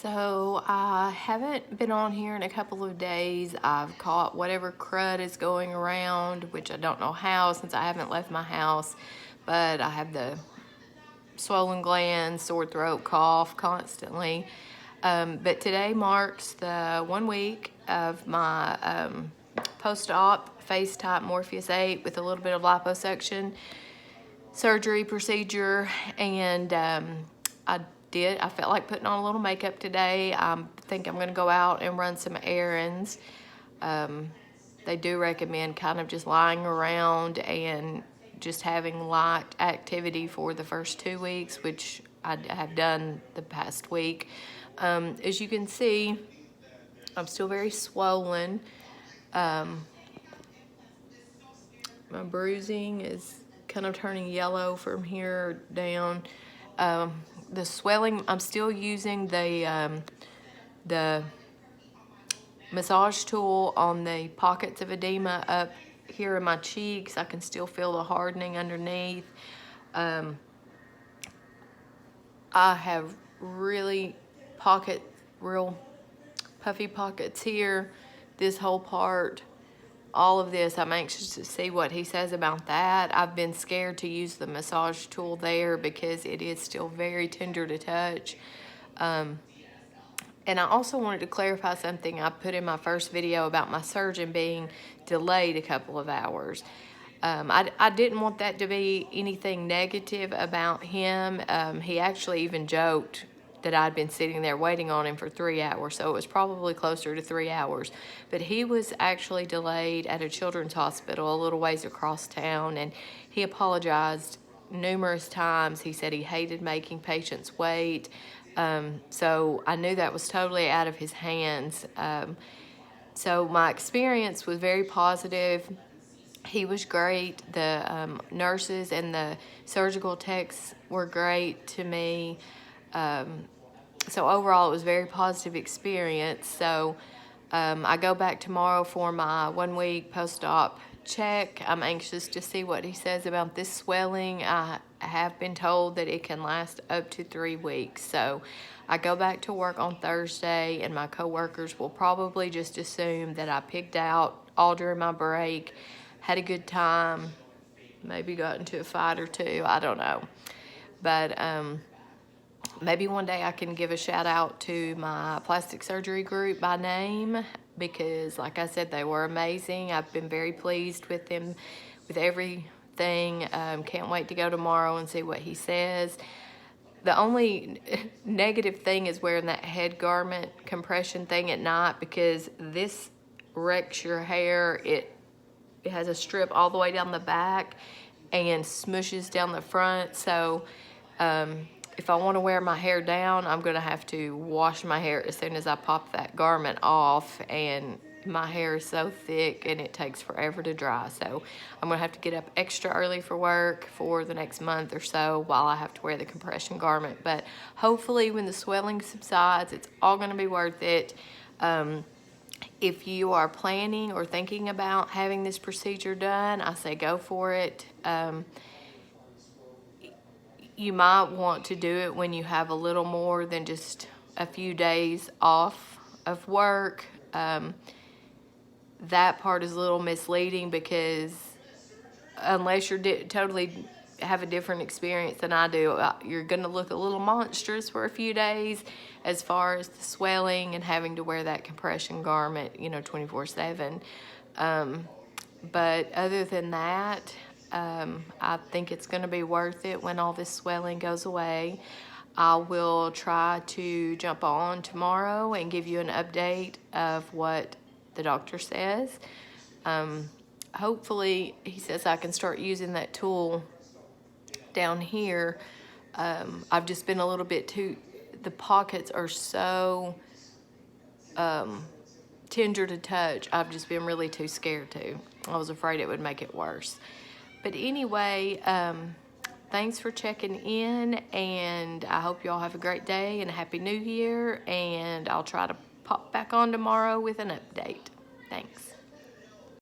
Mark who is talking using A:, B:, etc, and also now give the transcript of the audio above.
A: So I haven't been on here in a couple of days. I've caught whatever crud is going around, which I don't know how since I haven't left my house, but I have the swollen glands, sore throat, cough constantly. But today marks the 1 week of my post-op Facetite Morpheus8 with a little bit of liposuction surgery procedure, and I felt like putting on a little makeup today. I think I'm gonna go out and run some errands. They do recommend kind of just lying around and just having light activity for the first 2 weeks, which I have done the past week. As you can see, I'm still very swollen. My bruising is kind of turning yellow from here down. The swelling, I'm still using the massage tool on the pockets of edema up here in my cheeks. I can still feel the hardening underneath. I have real puffy pockets here, this whole part. All of this, I'm anxious to see what he says about that. I've been scared to use the massage tool there because it is still very tender to touch. And I also wanted to clarify something I put in my first video about my surgeon being delayed a couple of hours. I didn't want that to be anything negative about him. He actually even joked that I'd been sitting there waiting on him for 3 hours, so it was probably closer to 3 hours. But he was actually delayed at a children's hospital a little ways across town, and he apologized numerous times. He said he hated making patients wait, so I knew that was totally out of his hands. So my experience was very positive. He was great. The nurses and the surgical techs were great to me. So overall, it was a very positive experience. So I go back tomorrow for my 1 week post-op check. I'm anxious to see what he says about this swelling. I have been told that it can last up to 3 weeks. So I go back to work on Thursday, and my coworkers will probably just assume that I pigged out all during my break, had a good time, maybe got into a fight or two, I don't know. But maybe one day I can give a shout out to my plastic surgery group by name, because like I said, they were amazing. I've been very pleased with them, with everything. Can't wait to go tomorrow and see what he says. The only negative thing is wearing that head garment compression thing at night, because this wrecks your hair. It has a strip all the way down the back and smushes down the front. So if I want to wear my hair down, I'm going to have to wash my hair as soon as I pop that garment off, and my hair is so thick and it takes forever to dry. So I'm going to have to get up extra early for work for the next month or so while I have to wear the compression garment. But hopefully when the swelling subsides, it's all going to be worth it. If you are planning or thinking about having this procedure done, I say go for it. You might want to do it when you have a little more than just a few days off of work. That part is a little misleading, because unless you're totally have a different experience than I do, you're going to look a little monstrous for a few days as far as the swelling and having to wear that compression garment, 24/7. But other than that, I think it's going to be worth it when all this swelling goes away. I will try to jump on tomorrow and give you an update of what the doctor says. Hopefully he says I can start using that tool down here. I've just been a little bit the pockets are so tender to touch. I've just been really too scared to. I was afraid it would make it worse. But anyway, thanks for checking in, and I hope you all have a great day and a Happy New Year, and I'll try to pop back on tomorrow with an update. Thanks.